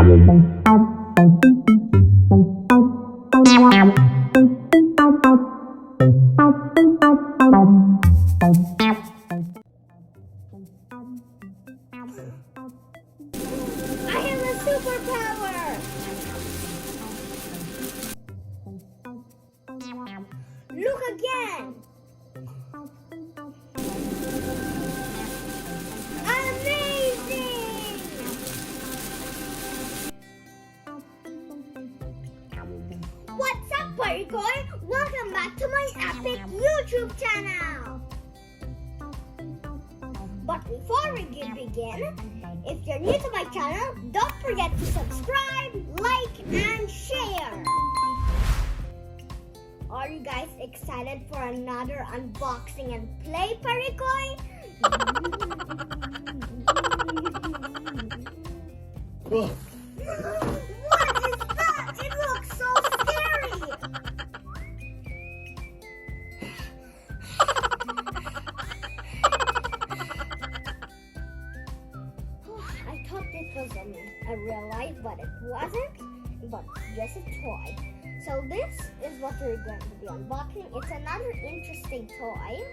have a superpower! Look again! Amazing! What's up, PARECOi? Welcome back to my epic YouTube channel! But before we begin, if you're new to my channel, don't forget to subscribe, like, and share! Are you guys excited for another unboxing and play, PARECOi? What is that? It looks so scary! I thought this was a real life, but it wasn't. But just a toy. So this is what we're going to be unboxing. It's another interesting toy.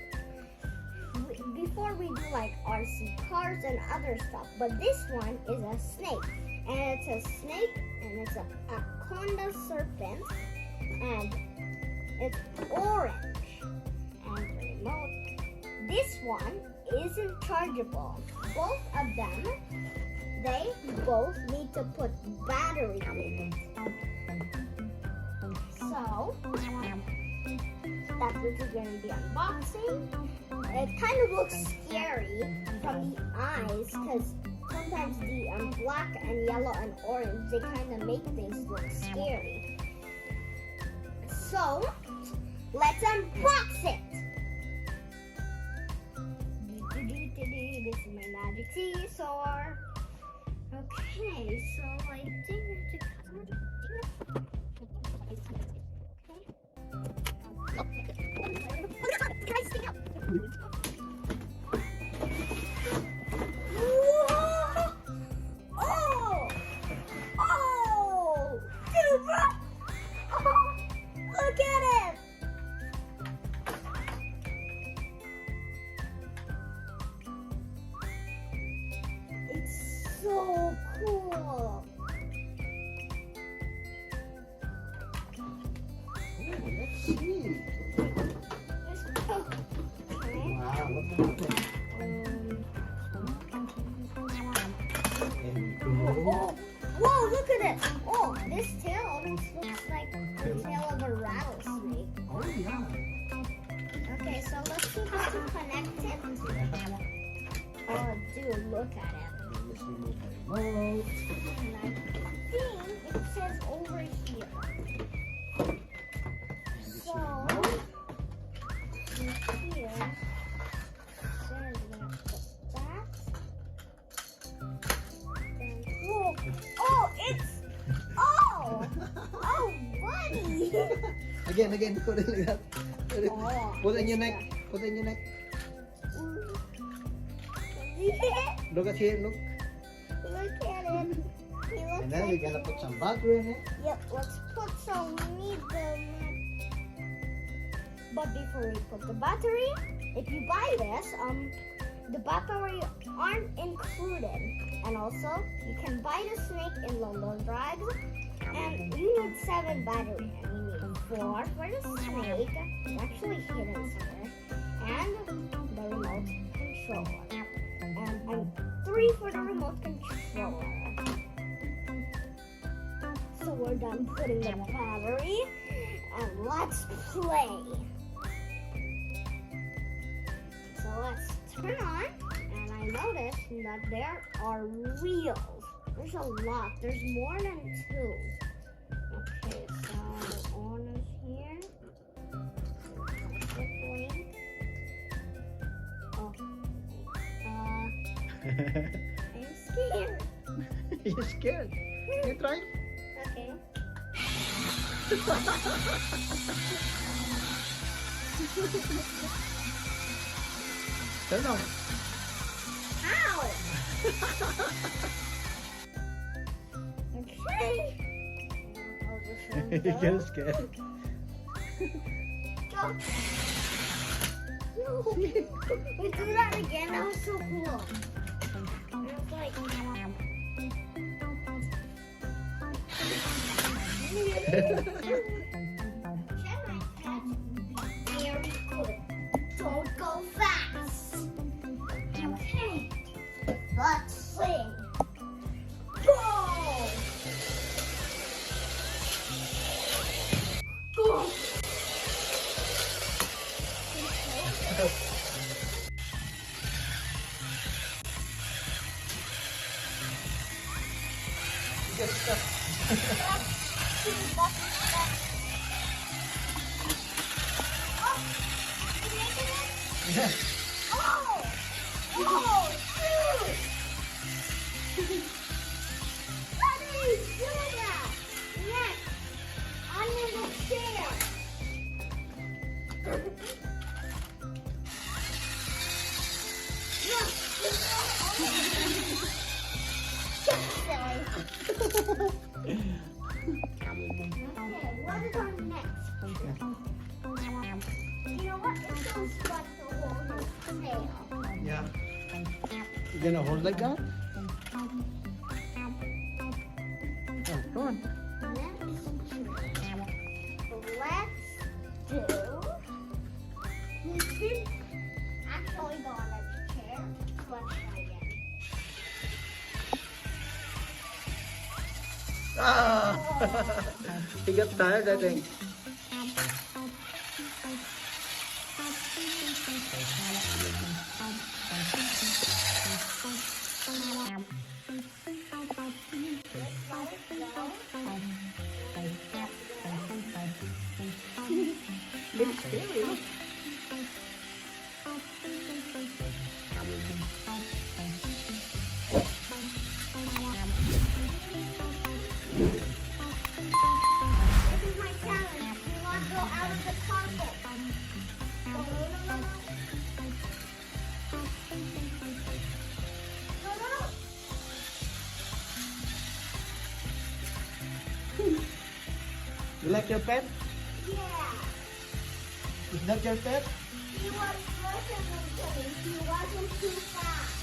Before we do like RC cars and other stuff, but this one is a snake, and it's a snake, and it's an Anaconda serpent, and it's orange, and the remote. This one isn't chargeable. Both of them, they both need to put battery in it. So that's what we're going to be unboxing. It kind of looks scary from the eyes because sometimes the black and yellow and orange, they kind of make things look scary. So let's unbox it. This is my magic seesaw. Okay, so I think we have to cover it. So cool. Let's see. Okay. Wow, look at that. Oh, whoa, look at it. Oh, this tail almost looks like the tail of a rattlesnake. Oh, yeah. Okay, so let's see how to connect it. Oh, dude, look at it. Let's remove the remote. And I think it says over here. So, here says that. Then, whoa. Oh, it's. Oh! Oh, buddy! Again, put it like that. Oh, Put it in your neck. Put it in your neck. Yeah. Look at here, look. Look at it. He looks And then like we're gonna put some battery in it. Yep, let's put some needle. But before we put the battery, if you buy this, the battery aren't included. And also, you can buy the snake in London Drags. And you need 7 battery. And you need 4 for the snake. It's actually hidden somewhere. And the remote controller. And 3 for the remote controller. So we're done putting the battery, and let's play. So let's turn on, and I noticed that there are wheels. There's a lot. There's more than 2. Okay, so the on is here. Oh. I'm scared. You're scared. You try? Okay. Turn on. Ow! You get scared. Go. No. We do that again. That was so cool. And it was like. Very good. Don't go fast. Okay. Let's sing. Go. Go. You get stuck. Yeah. Oh! Oh! Shoot! How do you do that? Next, under the chair. Okay, what is our next? You know what? It's so fun to hold his tail. Yeah. You gonna hold like that? Oh, come on. Next trick. Let's do. He did actually go on a chair. So let's try again. Ah! He got tired, I think. It's scary. This is my challenge. We want to go out of the carpet. No, no, no, no. No, no, no. You like your pet? Yeah. Is that your pet? He was listening to me. He wasn't too fast.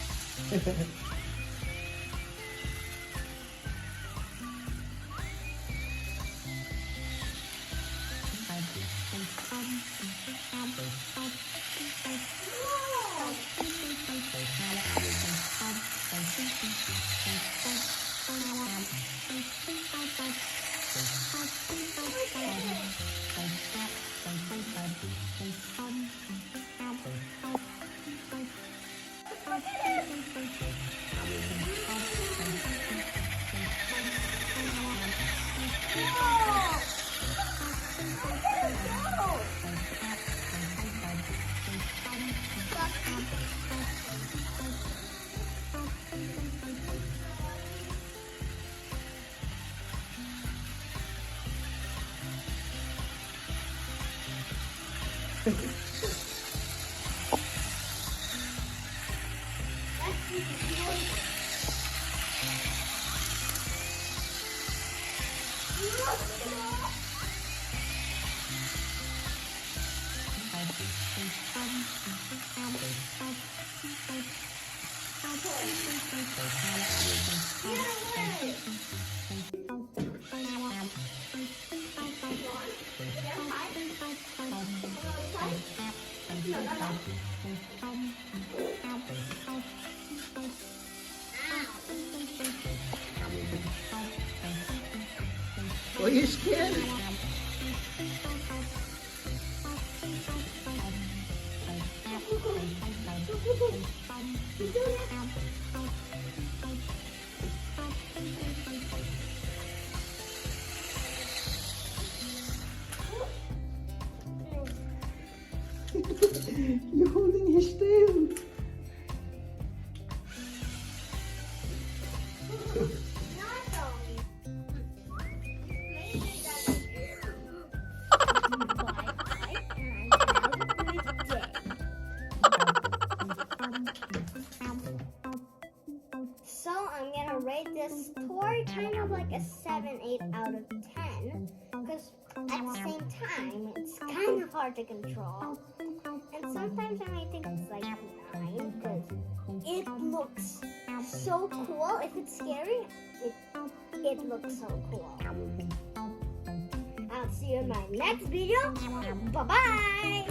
Oh, you scared? You're holding his tail. So I'm gonna rate this toy kind of like a 7, 8 out of 10. Because at the same time, it's kind of hard to control. And sometimes I might think it's like 9 because it looks so cool. If it's scary, it looks so cool. I'll see you in my next video. Bye-bye.